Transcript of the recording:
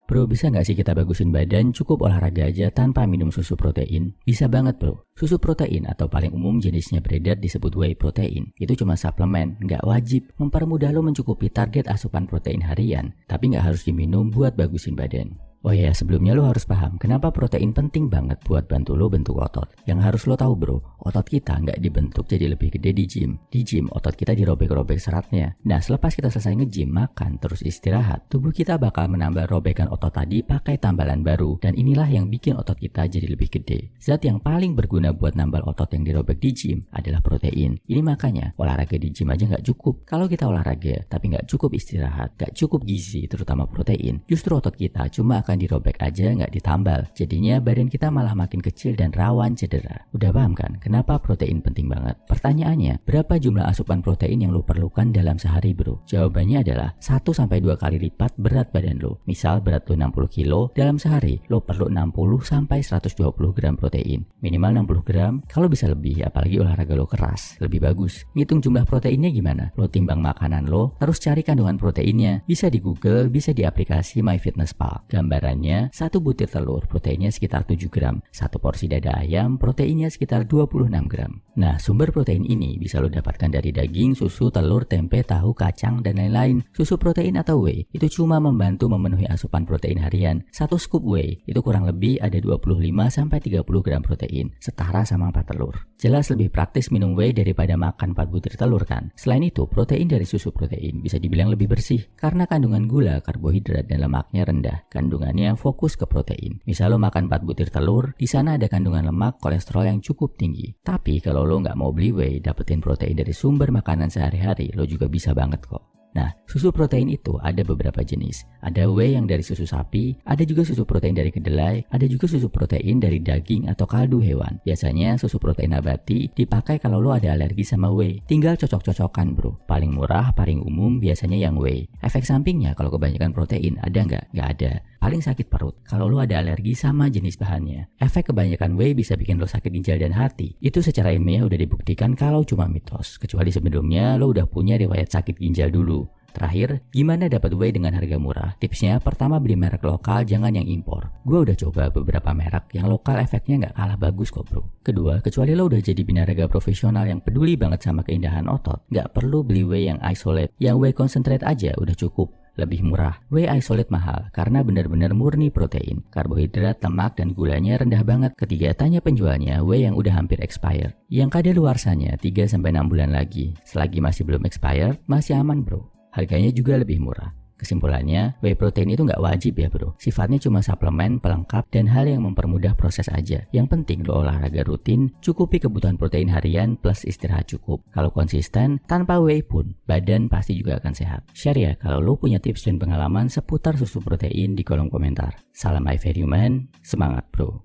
Bro, bisa nggak sih kita bagusin badan cukup olahraga aja tanpa minum susu protein? Bisa banget bro. Susu protein atau paling umum jenisnya beredar disebut whey protein. Itu cuma suplemen, nggak wajib. Mempermudah lo mencukupi target asupan protein harian, tapi nggak harus diminum buat bagusin badan. Oh iya, sebelumnya lo harus paham kenapa protein penting banget buat bantu lo bentuk otot. Yang harus lo tahu bro, otot kita nggak dibentuk jadi lebih gede di gym. Di gym, otot kita dirobek-robek seratnya. Nah, selepas kita selesai nge-gym, makan, terus istirahat, tubuh kita bakal menambah robekan otot tadi pakai tambalan baru. Dan inilah yang bikin otot kita jadi lebih gede. Zat yang paling berguna buat nambal otot yang dirobek di gym adalah protein. Ini makanya, olahraga di gym aja nggak cukup. Kalau kita olahraga, tapi nggak cukup istirahat, nggak cukup gizi, terutama protein, justru otot kita cuma akan dirobek aja nggak ditambal. Jadinya badan kita malah makin kecil dan rawan cedera. Udah paham kan kenapa protein penting banget? Pertanyaannya, berapa jumlah asupan protein yang lo perlukan dalam sehari bro? Jawabannya adalah 1-2 kali lipat berat badan lo. Misal berat lo 60 kilo, dalam sehari lo perlu 60-120 gram protein. Minimal 60 gram, kalau bisa lebih apalagi olahraga lo keras, lebih bagus. Ngitung jumlah proteinnya gimana? Lo timbang makanan lo, terus cari kandungan proteinnya. Bisa di Google, bisa di aplikasi MyFitnessPal. Gambarannya, 1 butir telur proteinnya sekitar 7 gram, 1 porsi dada ayam proteinnya sekitar 26 gram. Nah, sumber protein ini bisa lo dapatkan dari daging, susu, telur, tempe, tahu, kacang, dan lain-lain. Susu protein atau whey itu cuma membantu memenuhi asupan protein harian. 1 scoop whey itu kurang lebih ada 25-30 gram protein, setara sama 4 telur. Jelas lebih praktis minum whey daripada makan 4 butir telur kan? Selain itu, protein dari susu protein bisa dibilang lebih bersih karena kandungan gula, karbohidrat, dan lemaknya rendah. Kandungannya fokus ke protein. Misal lo makan 4 butir telur, di sana ada kandungan lemak, kolesterol yang cukup tinggi. Tapi kalau lo nggak mau beli whey, dapetin protein dari sumber makanan sehari-hari, lo juga bisa banget kok. Nah, susu protein itu ada beberapa jenis. Ada whey yang dari susu sapi, ada juga susu protein dari kedelai, ada juga susu protein dari daging atau kaldu hewan. Biasanya susu protein nabati dipakai kalau lo ada alergi sama whey. Tinggal cocok-cocokan bro. Paling murah, paling umum biasanya yang whey. Efek sampingnya kalau kebanyakan protein ada nggak? Nggak ada. Paling sakit perut kalau lo ada alergi sama jenis bahannya. Efek kebanyakan whey bisa bikin lo sakit ginjal dan hati. Itu secara ilmiah udah dibuktikan kalau cuma mitos. Kecuali sebelumnya lo udah punya riwayat sakit ginjal dulu. Terakhir, gimana dapat whey dengan harga murah? Tipsnya, pertama beli merek lokal, jangan yang impor. Gue udah coba beberapa merek, yang lokal efeknya nggak kalah bagus kok bro. Kedua, kecuali lo udah jadi binaraga profesional yang peduli banget sama keindahan otot, nggak perlu beli whey yang isolate. Yang whey concentrate aja udah cukup. Lebih murah. Whey isolate mahal karena benar-benar murni protein, karbohidrat, lemak, dan gulanya rendah banget. Ketiga, tanya penjualnya whey yang udah hampir expire. Yang kadaluarsanya 3-6 bulan lagi. Selagi masih belum expire, masih aman bro. Harganya juga lebih murah. Kesimpulannya, whey protein itu nggak wajib ya bro. Sifatnya cuma suplemen, pelengkap, dan hal yang mempermudah proses aja. Yang penting lo olahraga rutin, cukupi kebutuhan protein harian plus istirahat cukup. Kalau konsisten, tanpa whey pun, badan pasti juga akan sehat. Share ya kalau lo punya tips dan pengalaman seputar susu protein di kolom komentar. Salam iFairhuman, semangat bro.